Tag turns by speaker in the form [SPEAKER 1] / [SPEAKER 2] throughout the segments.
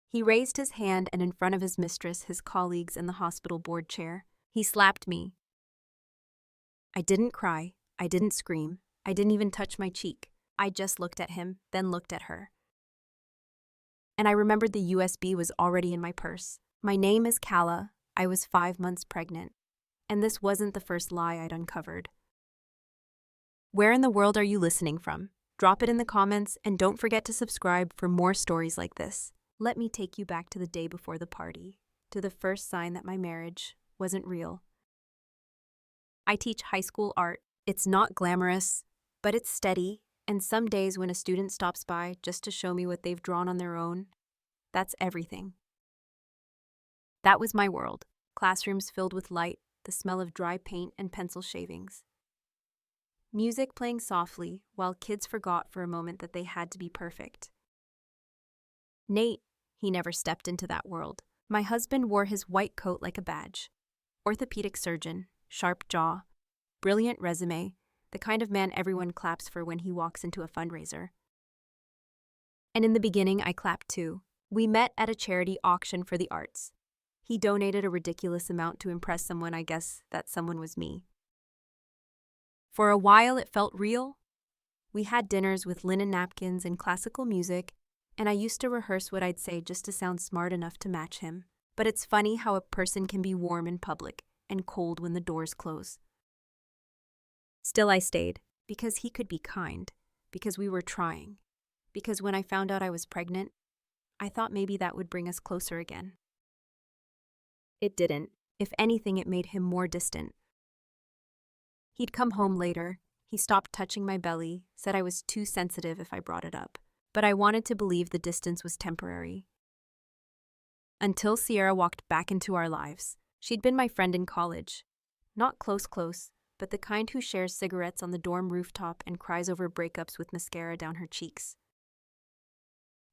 [SPEAKER 1] He raised his hand, and in front of his mistress, his colleagues, and the hospital board chair, he slapped me. I didn't cry. I didn't scream. I didn't even touch my cheek. I just looked at him, then looked at her. And I remembered the USB was already in my purse. My name is Calla. I was 5 months pregnant. And this wasn't the first lie I'd uncovered. Where in the world are you listening from? Drop it in the comments, and don't forget to subscribe for more stories like this. Let me take you back to the day before the party, to the first sign that my marriage wasn't real. I teach high school art. It's not glamorous, but it's steady, and some days when a student stops by just to show me what they've drawn on their own, that's everything. That was my world. Classrooms filled with light, the smell of dry paint and pencil shavings. Music playing softly while kids forgot for a moment that they had to be perfect. Nate, he never stepped into that world. My husband wore his white coat like a badge. Orthopedic surgeon, sharp jaw, brilliant resume, the kind of man everyone claps for when he walks into a fundraiser. And in the beginning, I clapped too. We met at a charity auction for the arts. He donated a ridiculous amount to impress someone. I guess that someone was me. For a while, it felt real. We had dinners with linen napkins and classical music, and I used to rehearse what I'd say just to sound smart enough to match him. But it's funny how a person can be warm in public and cold when the doors close. Still, I stayed, because he could be kind, because we were trying, because when I found out I was pregnant, I thought maybe that would bring us closer again. It didn't. If anything, it made him more distant. He'd come home later. He stopped touching my belly, said I was too sensitive if I brought it up. But I wanted to believe the distance was temporary. Until Sierra walked back into our lives. She'd been my friend in college. Not close, but the kind who shares cigarettes on the dorm rooftop and cries over breakups with mascara down her cheeks.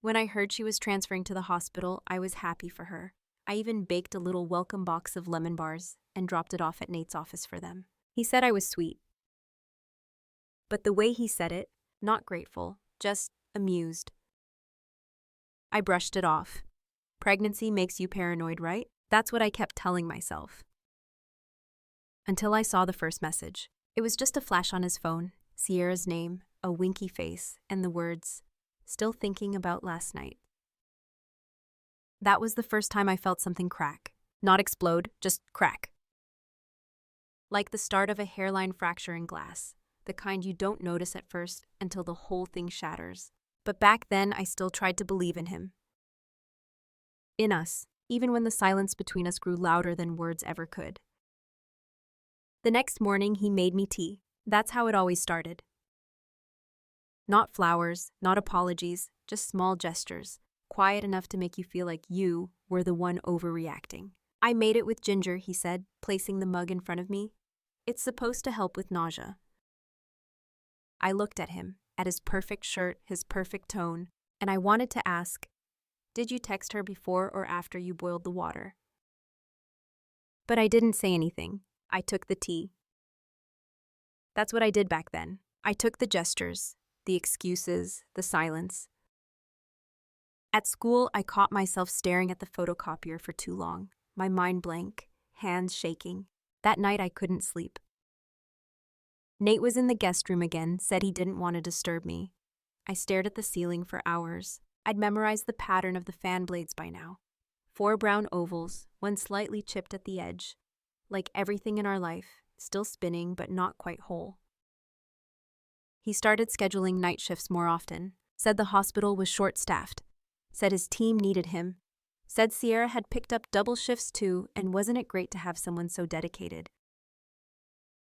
[SPEAKER 1] When I heard she was transferring to the hospital, I was happy for her. I even baked a little welcome box of lemon bars and dropped it off at Nate's office for them. He said I was sweet. But the way he said it, not grateful, just amused. I brushed it off. Pregnancy makes you paranoid, right? That's what I kept telling myself. Until I saw the first message. It was just a flash on his phone, Sierra's name, a winky face, and the words, "Still thinking about last night." That was the first time I felt something crack. Not explode, just crack. Like the start of a hairline fracture in glass, the kind you don't notice at first until the whole thing shatters. But back then, I still tried to believe in him. In us, even when the silence between us grew louder than words ever could. The next morning, he made me tea. That's how it always started. Not flowers, not apologies, just small gestures, quiet enough to make you feel like you were the one overreacting. I made it with ginger, he said, placing the mug in front of me. It's supposed to help with nausea. I looked at him, at his perfect shirt, his perfect tone, and I wanted to ask, did you text her before or after you boiled the water? But I didn't say anything. I took the tea. That's what I did back then. I took the gestures, the excuses, the silence. At school, I caught myself staring at the photocopier for too long, my mind blank, hands shaking. That night, I couldn't sleep. Nate was in the guest room again, said he didn't want to disturb me. I stared at the ceiling for hours. I'd memorized the pattern of the fan blades by now. 4 brown ovals, one slightly chipped at the edge. Like everything in our life, still spinning but not quite whole. He started scheduling night shifts more often, said the hospital was short-staffed, said his team needed him, said Sierra had picked up double shifts too, and wasn't it great to have someone so dedicated.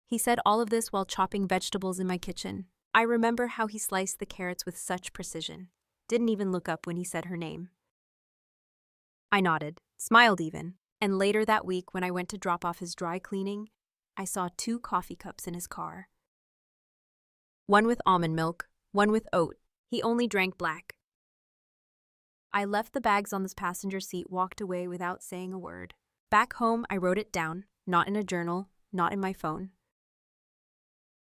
[SPEAKER 1] He said all of this while chopping vegetables in my kitchen. I remember how he sliced the carrots with such precision. Didn't even look up when he said her name. I nodded, smiled even, and later that week when I went to drop off his dry cleaning, I saw 2 coffee cups in his car. One with almond milk, one with oat. He only drank black. I left the bags on the passenger seat, walked away without saying a word. Back home, I wrote it down, not in a journal, not in my phone.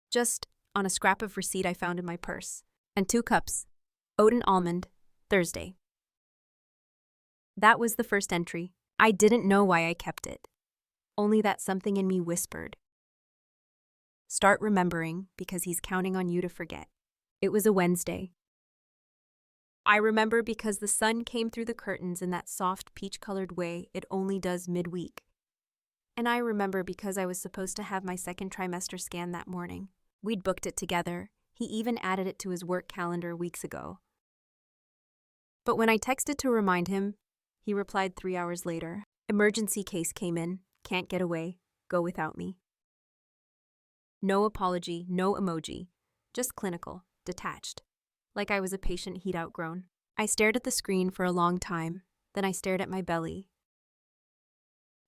[SPEAKER 1] Just on a scrap of receipt I found in my purse. And 2 cups, oat and almond, Thursday. That was the first entry. I didn't know why I kept it. Only that something in me whispered, "Start remembering because he's counting on you to forget." It was a Wednesday. I remember because the sun came through the curtains in that soft peach-colored way it only does midweek. And I remember because I was supposed to have my second trimester scan that morning. We'd booked it together. He even added it to his work calendar weeks ago. But when I texted to remind him, he replied 3 hours later, "Emergency case came in, can't get away, go without me." No apology, no emoji, just clinical, detached, like I was a patient he'd outgrown. I stared at the screen for a long time, then I stared at my belly.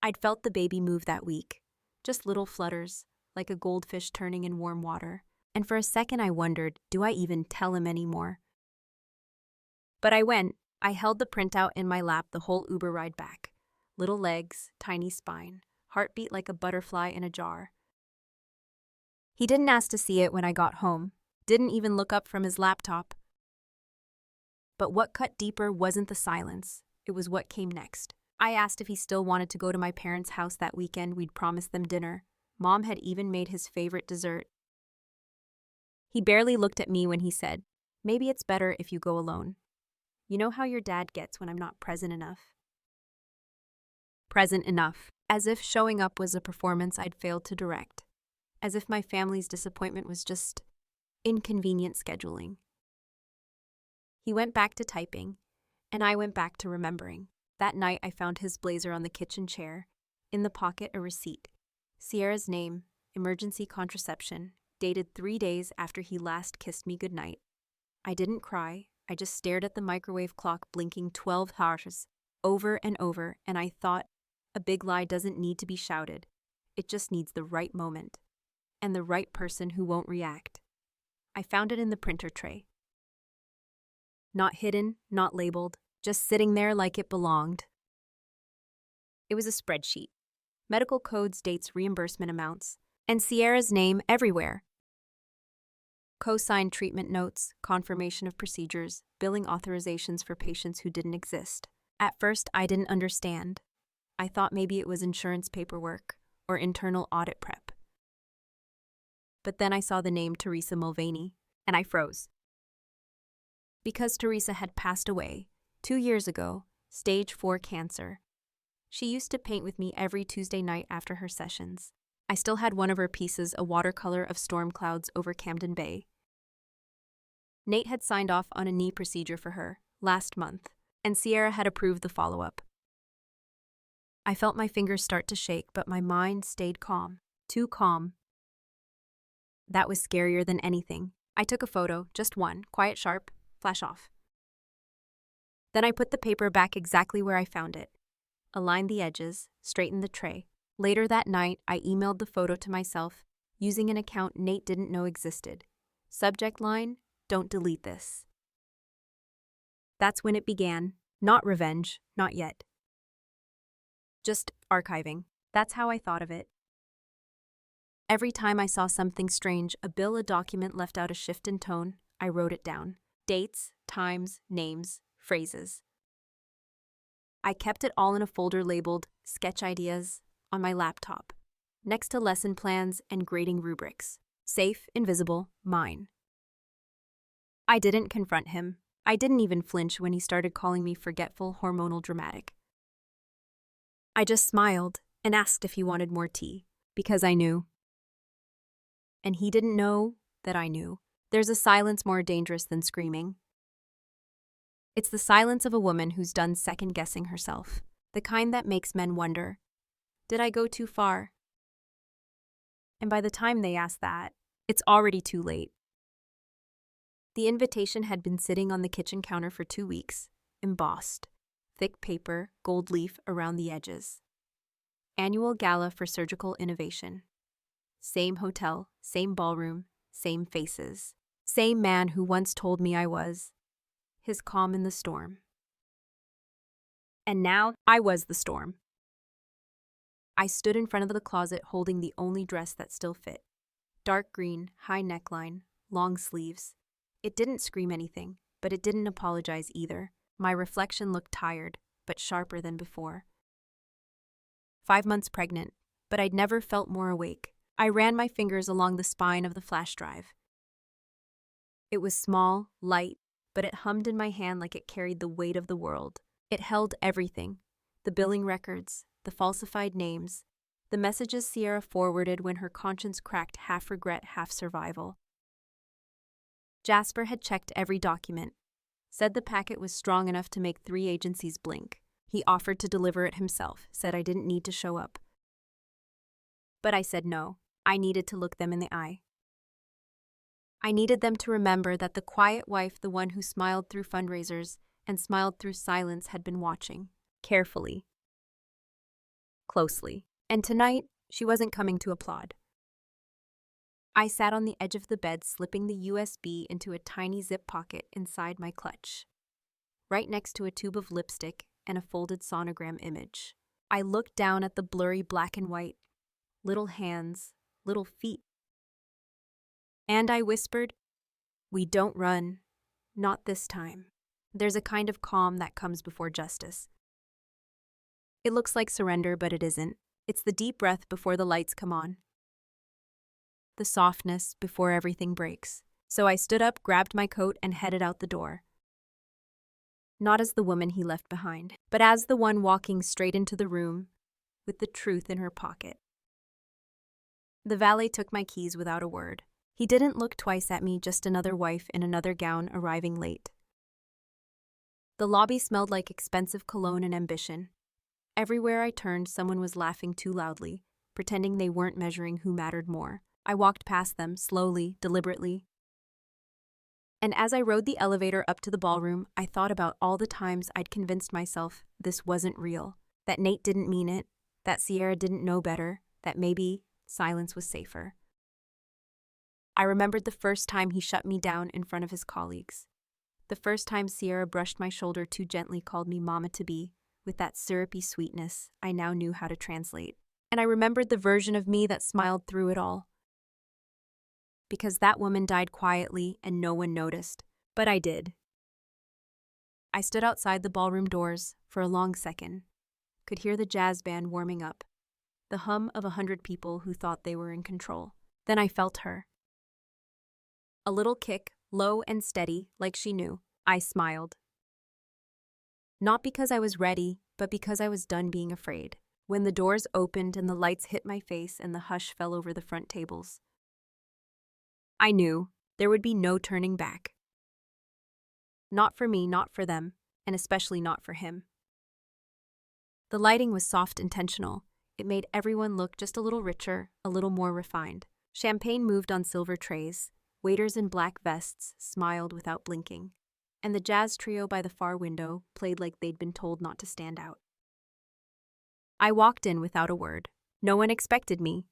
[SPEAKER 1] I'd felt the baby move that week, just little flutters, like a goldfish turning in warm water, and for a second I wondered, do I even tell him anymore? But I went. I held the printout in my lap the whole Uber ride back. Little legs, tiny spine, heartbeat like a butterfly in a jar. He didn't ask to see it when I got home, didn't even look up from his laptop. But what cut deeper wasn't the silence, it was what came next. I asked if he still wanted to go to my parents' house that weekend. We'd promised them dinner. Mom had even made his favorite dessert. He barely looked at me when he said, "Maybe it's better if you go alone. You know how your dad gets when I'm not present enough." Present enough, as if showing up was a performance I'd failed to direct. As if my family's disappointment was just inconvenient scheduling. He went back to typing, and I went back to remembering. That night I found his blazer on the kitchen chair, in the pocket a receipt. Sierra's name, emergency contraception, dated 3 days after he last kissed me goodnight. I didn't cry, I just stared at the microwave clock blinking 12 hours, over and over, and I thought, a big lie doesn't need to be shouted. It just needs the right moment. And the right person who won't react. I found it in the printer tray. Not hidden, not labeled, just sitting there like it belonged. It was a spreadsheet. Medical codes, dates, reimbursement amounts, and Sierra's name everywhere. Co-signed treatment notes, confirmation of procedures, billing authorizations for patients who didn't exist. At first, I didn't understand. I thought maybe it was insurance paperwork or internal audit prep. But then I saw the name Teresa Mulvaney, and I froze. Because Teresa had passed away 2 years ago, stage 4 cancer. She used to paint with me every Tuesday night after her sessions. I still had one of her pieces, a watercolor of storm clouds over Camden Bay. Nate had signed off on a knee procedure for her last month, and Sierra had approved the follow-up. I felt my fingers start to shake, but my mind stayed calm, too calm. That was scarier than anything. I took a photo, just one, quiet, sharp, flash off. Then I put the paper back exactly where I found it, aligned the edges, straightened the tray. Later that night, I emailed the photo to myself, using an account Nate didn't know existed. Subject line, "Don't delete this." That's when it began. Not revenge, not yet. Just archiving. That's how I thought of it. Every time I saw something strange, a bill, a document left out a shift in tone, I wrote it down. Dates, times, names, phrases. I kept it all in a folder labeled Sketch Ideas on my laptop, next to lesson plans and grading rubrics. Safe, invisible, mine. I didn't confront him. I didn't even flinch when he started calling me forgetful, hormonal, dramatic. I just smiled and asked if he wanted more tea, because I knew. And he didn't know that I knew. There's a silence more dangerous than screaming. It's the silence of a woman who's done second-guessing herself, the kind that makes men wonder, did I go too far? And by the time they ask that, it's already too late. The invitation had been sitting on the kitchen counter for 2 weeks, embossed, thick paper, gold leaf around the edges. Annual Gala for Surgical Innovation. Same hotel, same ballroom, same faces. Same man who once told me I was his calm in the storm. And now I was the storm. I stood in front of the closet holding the only dress that still fit. Dark green, high neckline, long sleeves. It didn't scream anything, but it didn't apologize either. My reflection looked tired, but sharper than before. 5 months pregnant, but I'd never felt more awake. I ran my fingers along the spine of the flash drive. It was small, light, but it hummed in my hand like it carried the weight of the world. It held everything: the billing records, the falsified names, the messages Sierra forwarded when her conscience cracked, half regret, half survival. Jasper had checked every document, said the packet was strong enough to make 3 agencies blink. He offered to deliver it himself, said I didn't need to show up. But I said no. I needed to look them in the eye. I needed them to remember that the quiet wife, the one who smiled through fundraisers and smiled through silence, had been watching. Carefully. Closely. And tonight, she wasn't coming to applaud. I sat on the edge of the bed, slipping the USB into a tiny zip pocket inside my clutch, right next to a tube of lipstick and a folded sonogram image. I looked down at the blurry black and white, little hands, little feet. And I whispered, "We don't run. Not this time." There's a kind of calm that comes before justice. It looks like surrender, but it isn't. It's the deep breath before the lights come on. The softness before everything breaks. So I stood up, grabbed my coat, and headed out the door. Not as the woman he left behind, but as the one walking straight into the room with the truth in her pocket. The valet took my keys without a word. He didn't look twice at me, just another wife in another gown arriving late. The lobby smelled like expensive cologne and ambition. Everywhere I turned, someone was laughing too loudly, pretending they weren't measuring who mattered more. I walked past them, slowly, deliberately. And as I rode the elevator up to the ballroom, I thought about all the times I'd convinced myself this wasn't real, that Nate didn't mean it, that Sierra didn't know better, that maybe silence was safer. I remembered the first time he shut me down in front of his colleagues. The first time Sierra brushed my shoulder too gently, called me mama-to-be, with that syrupy sweetness I now knew how to translate. And I remembered the version of me that smiled through it all. Because that woman died quietly and no one noticed, but I did. I stood outside the ballroom doors for a long second, could hear the jazz band warming up, the hum of 100 people who thought they were in control. Then I felt her. A little kick, low and steady, like she knew. I smiled. Not because I was ready, but because I was done being afraid. When the doors opened and the lights hit my face and the hush fell over the front tables, I knew there would be no turning back. Not for me, not for them, and especially not for him. The lighting was soft, intentional. It made everyone look just a little richer, a little more refined. Champagne moved on silver trays. Waiters in black vests smiled without blinking. And the jazz trio by the far window played like they'd been told not to stand out. I walked in without a word. No one expected me.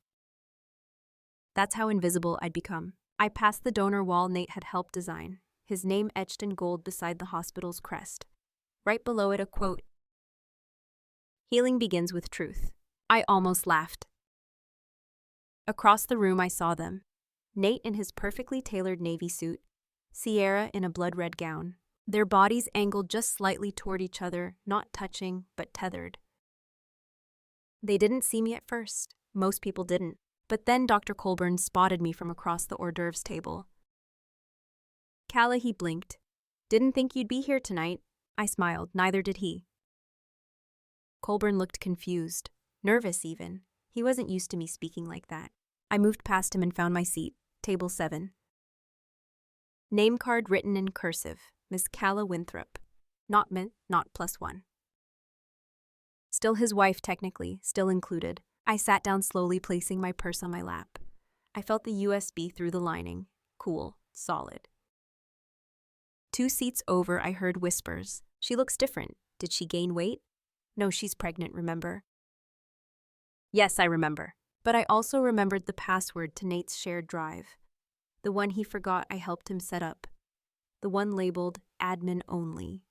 [SPEAKER 1] That's how invisible I'd become. I passed the donor wall Nate had helped design, his name etched in gold beside the hospital's crest. Right below it, a quote, "Healing begins with truth." I almost laughed. Across the room I saw them. Nate in his perfectly tailored navy suit, Sierra in a blood-red gown. Their bodies angled just slightly toward each other, not touching, but tethered. They didn't see me at first. Most people didn't. But then Dr. Colburn spotted me from across the hors d'oeuvres table. "Calla," he blinked. "Didn't think you'd be here tonight." I smiled. Neither did he. Colburn looked confused, nervous even. He wasn't used to me speaking like that. I moved past him and found my seat, table 7. Name card written in cursive, Miss Calla Winthrop. Not mint, not +1. Still his wife, technically, still included. I sat down slowly, placing my purse on my lap. I felt the USB through the lining. Cool, solid. 2 seats over, I heard whispers. "She looks different. Did she gain weight?" "No, she's pregnant, remember?" Yes, I remember. But I also remembered the password to Nate's shared drive. The one he forgot I helped him set up. The one labeled admin only.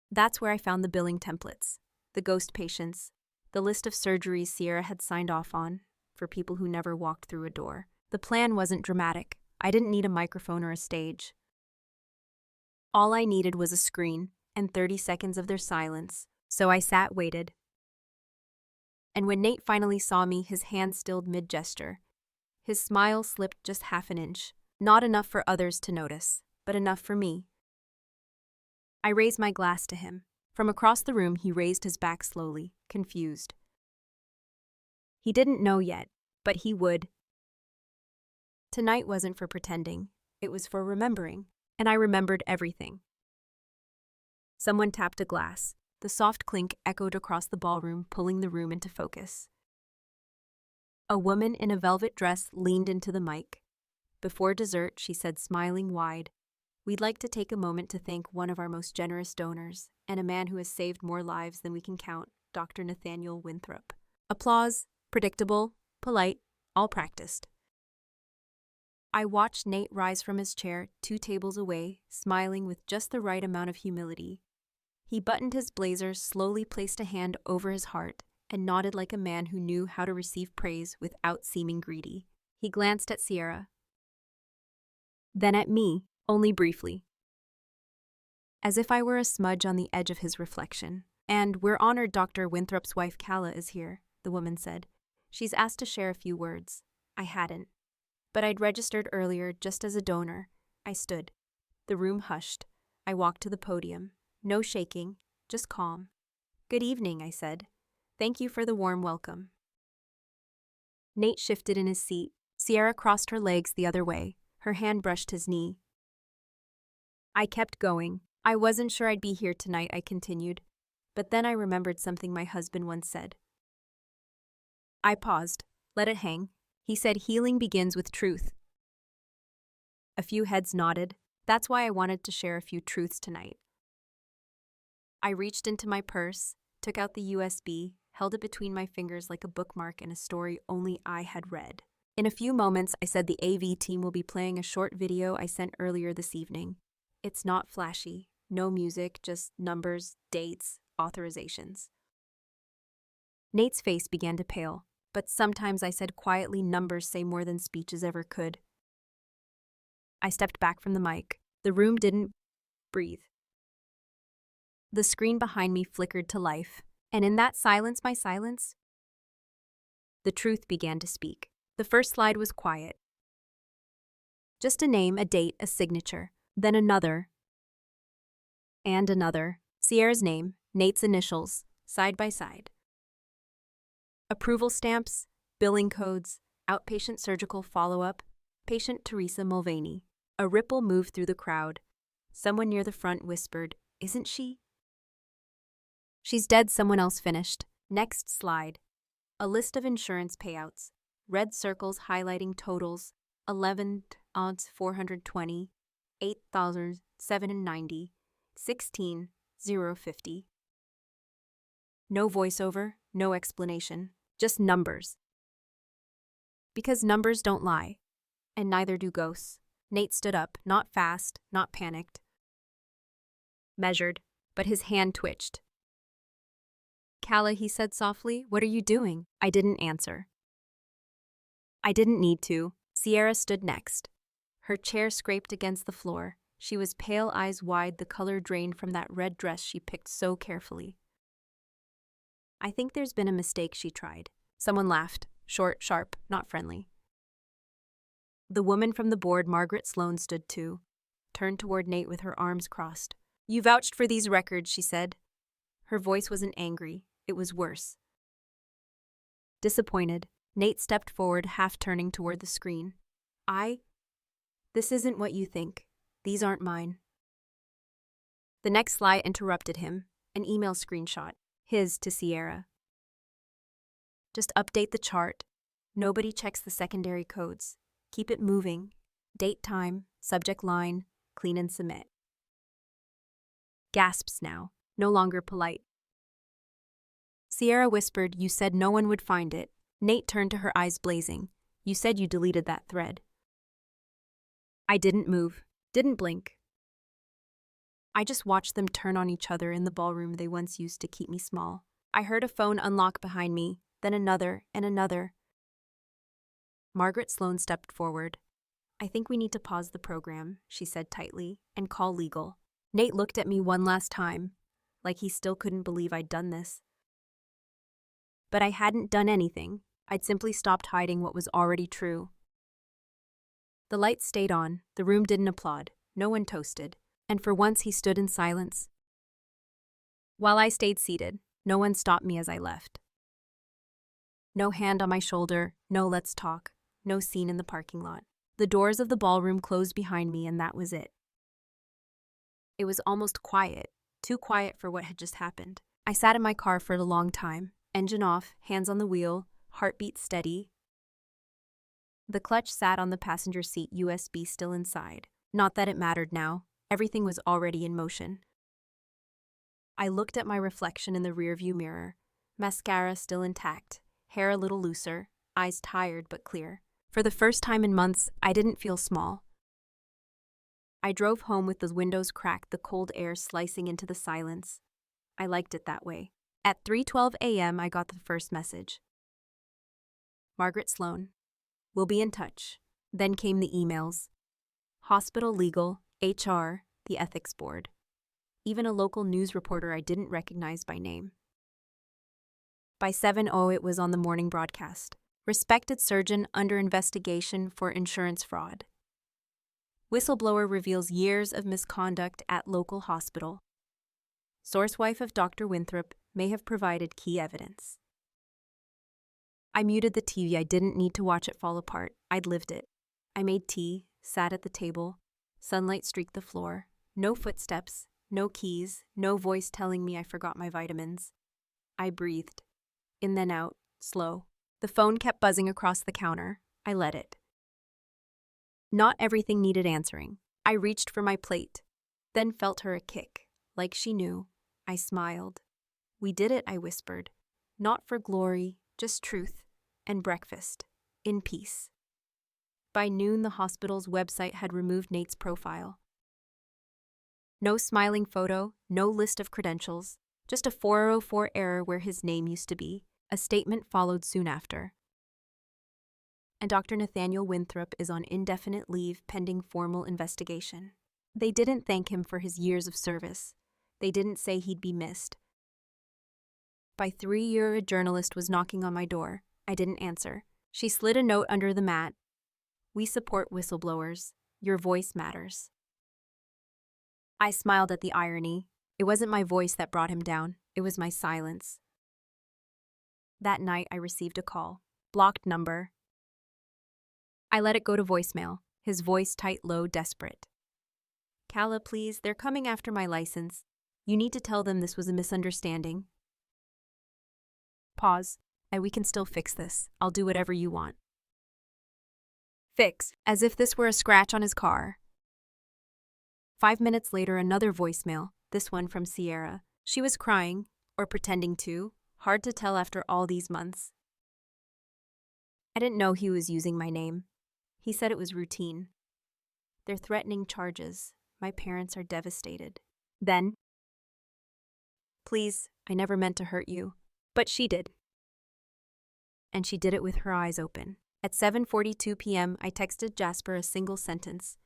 [SPEAKER 1] That's where I found the billing templates, the ghost patients, the list of surgeries Sierra had signed off on for people who never walked through a door. The plan wasn't dramatic. I didn't need a microphone or a stage. All I needed was a screen and 30 seconds of their silence, so I sat waited. And when Nate finally saw me, his hand stilled mid-gesture. His smile slipped just half an inch, not enough for others to notice, but enough for me. I raised my glass to him. From across the room, he raised his back slowly, confused. He didn't know yet, but he would. Tonight wasn't for pretending, it was for remembering, and I remembered everything. Someone tapped a glass. The soft clink echoed across the ballroom, pulling the room into focus. A woman in a velvet dress leaned into the mic. Before dessert, she said, smiling wide, "We'd like to take a moment to thank one of our most generous donors, and a man who has saved more lives than we can count, Dr. Nathaniel Winthrop." Applause, predictable, polite, all practiced. I watched Nate rise from his chair 2 tables away, smiling with just the right amount of humility. He buttoned his blazer, slowly placed a hand over his heart, and nodded like a man who knew how to receive praise without seeming greedy. He glanced at Sierra, then at me, only briefly, as if I were a smudge on the edge of his reflection. "And we're honored Dr. Winthrop's wife Calla is here," the woman said. "She's asked to share a few words." I hadn't, but I'd registered earlier just as a donor. I stood. The room hushed. I walked to the podium. No shaking, just calm. "Good evening," I said. "Thank you for the warm welcome." Nate shifted in his seat. Sierra crossed her legs the other way. Her hand brushed his knee. I kept going. "I wasn't sure I'd be here tonight," I continued. But then I remembered something my husband once said. I paused. "Let it hang." He said, "Healing begins with truth." A few heads nodded. That's why I wanted to share a few truths tonight. I reached into my purse, took out the USB, held it between my fingers like a bookmark in a story only I had read. In a few moments, I said the AV team will be playing a short video I sent earlier this evening. It's not flashy, no music, just numbers, dates, authorizations. Nate's face began to pale, but sometimes I said quietly, numbers say more than speeches ever could. I stepped back from the mic. The room didn't breathe. The screen behind me flickered to life, and in that silence, my silence, the truth began to speak. The first slide was quiet. Just a name, a date, a signature. Then another. And another. Sierra's name, Nate's initials, side by side. Approval stamps, billing codes, outpatient surgical follow-up, patient Teresa Mulvaney. A ripple moved through the crowd. Someone near the front whispered, "Isn't she?" "She's dead," someone else finished. Next slide. A list of insurance payouts. Red circles highlighting totals: 11 odds 420, 8,790, 16,050. No voiceover, no explanation, just numbers. Because numbers don't lie, and neither do ghosts. Nate stood up, not fast, not panicked. Measured, but his hand twitched. "Calla," he said softly, "what are you doing?" I didn't answer. I didn't need to. Sierra stood next. Her chair scraped against the floor. She was pale, eyes wide, the color drained from that red dress she picked so carefully. "I think there's been a mistake," she tried. Someone laughed, short, sharp, not friendly. The woman from the board, Margaret Sloan, stood too, turned toward Nate with her arms crossed. "You vouched for these records," she said. Her voice wasn't angry, it was worse. Disappointed, Nate stepped forward, half turning toward the screen. This isn't what you think. These aren't mine." The next slide interrupted him, an email screenshot, his to Sierra. "Just update the chart. Nobody checks the secondary codes. Keep it moving. Date, time, subject line, clean and submit." Gasps now, no longer polite. Sierra whispered, "You said no one would find it." Nate turned to her, eyes blazing. "You said you deleted that thread." I didn't move, didn't blink. I just watched them turn on each other in the ballroom they once used to keep me small. I heard a phone unlock behind me, then another and another. Margaret Sloan stepped forward. "I think we need to pause the program," she said tightly, "and call legal." Nate looked at me one last time, like he still couldn't believe I'd done this. But I hadn't done anything. I'd simply stopped hiding what was already true. The lights stayed on, the room didn't applaud, no one toasted, and for once he stood in silence. While I stayed seated, no one stopped me as I left. No hand on my shoulder, no let's talk, no scene in the parking lot. The doors of the ballroom closed behind me, and that was it. It was almost quiet, too quiet for what had just happened. I sat in my car for a long time, engine off, hands on the wheel, heartbeat steady. The clutch sat on the passenger seat, USB still inside. Not that it mattered now, everything was already in motion. I looked at my reflection in the rearview mirror, mascara still intact, hair a little looser, eyes tired but clear. For the first time in months, I didn't feel small. I drove home with the windows cracked, the cold air slicing into the silence. I liked it that way. At 3:12 a.m., I got the first message. Margaret Sloan. We'll be in touch. Then came the emails. Hospital legal, HR, the ethics board. Even a local news reporter I didn't recognize by name. By 7:00, it was on the morning broadcast. Respected surgeon under investigation for insurance fraud. Whistleblower reveals years of misconduct at local hospital. Source wife of Dr. Winthrop may have provided key evidence. I muted the TV. I didn't need to watch it fall apart. I'd lived it. I made tea, sat at the table. Sunlight streaked the floor. No footsteps, no keys, no voice telling me I forgot my vitamins. I breathed. In then out, slow. The phone kept buzzing across the counter. I let it. Not everything needed answering. I reached for my plate, then felt her a kick. Like she knew. I smiled. We did it, I whispered. Not for glory, just truth. And breakfast. In peace. By noon, the hospital's website had removed Nate's profile. No smiling photo, no list of credentials, just a 404 error where his name used to be. A statement followed soon after. And Dr. Nathaniel Winthrop is on indefinite leave pending formal investigation. They didn't thank him for his years of service. They didn't say he'd be missed. By 3 a journalist was knocking on my door. I didn't answer. She slid a note under the mat. We support whistleblowers. Your voice matters. I smiled at the irony. It wasn't my voice that brought him down. It was my silence. That night, I received a call. Blocked number. I let it go to voicemail. His voice tight, low, desperate. Calla, please, they're coming after my license. You need to tell them this was a misunderstanding. Pause. We can still fix this. I'll do whatever you want. Fix, as if this were a scratch on his car. 5 minutes later, another voicemail, this one from Sierra. She was crying, or pretending to, hard to tell after all these months. I didn't know he was using my name. He said it was routine. They're threatening charges. My parents are devastated. Then, please, I never meant to hurt you. But she did. And she did it with her eyes open. At 7:42 p.m., I texted Jasper a single sentence.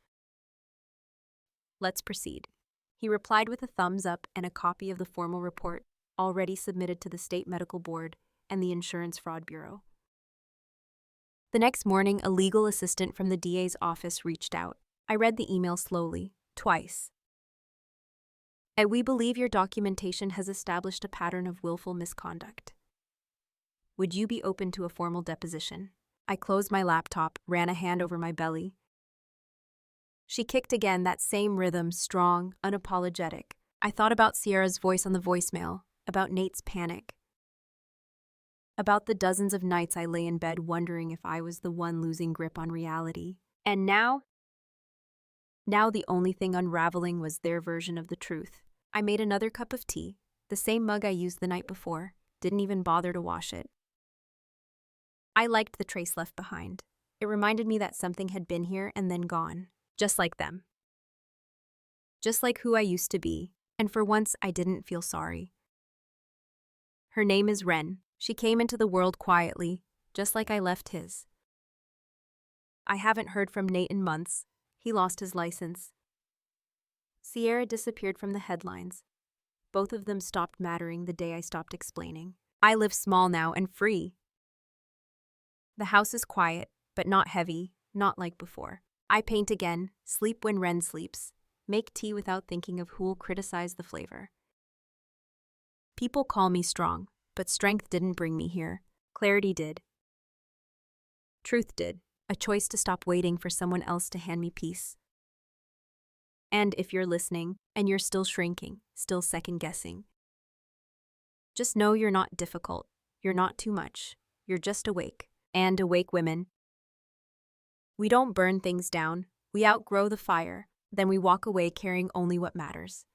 [SPEAKER 1] Let's proceed. He replied with a thumbs up and a copy of the formal report, already submitted to the State Medical Board and the Insurance Fraud Bureau. The next morning, a legal assistant from the DA's office reached out. I read the email slowly, twice. We believe your documentation has established a pattern of willful misconduct. Would you be open to a formal deposition? I closed my laptop, ran a hand over my belly. She kicked again, that same rhythm, strong, unapologetic. I thought about Sierra's voice on the voicemail, about Nate's panic, about the dozens of nights I lay in bed wondering if I was the one losing grip on reality. And now the only thing unraveling was their version of the truth. I made another cup of tea, the same mug I used the night before, didn't even bother to wash it. I liked the trace left behind. It reminded me that something had been here and then gone, just like them. Just like who I used to be, and for once I didn't feel sorry. Her name is Wren. She came into the world quietly, just like I left his. I haven't heard from Nate in months. He lost his license. Sierra disappeared from the headlines. Both of them stopped mattering the day I stopped explaining. I live small now and free. The house is quiet, but not heavy, not like before. I paint again, sleep when Ren sleeps, make tea without thinking of who'll criticize the flavor. People call me strong, but strength didn't bring me here. Clarity did. Truth did. A choice to stop waiting for someone else to hand me peace. And if you're listening, and you're still shrinking, still second-guessing, just know you're not difficult. You're not too much. You're just awake. And awake women. We don't burn things down. We outgrow the fire. Then we walk away carrying only what matters.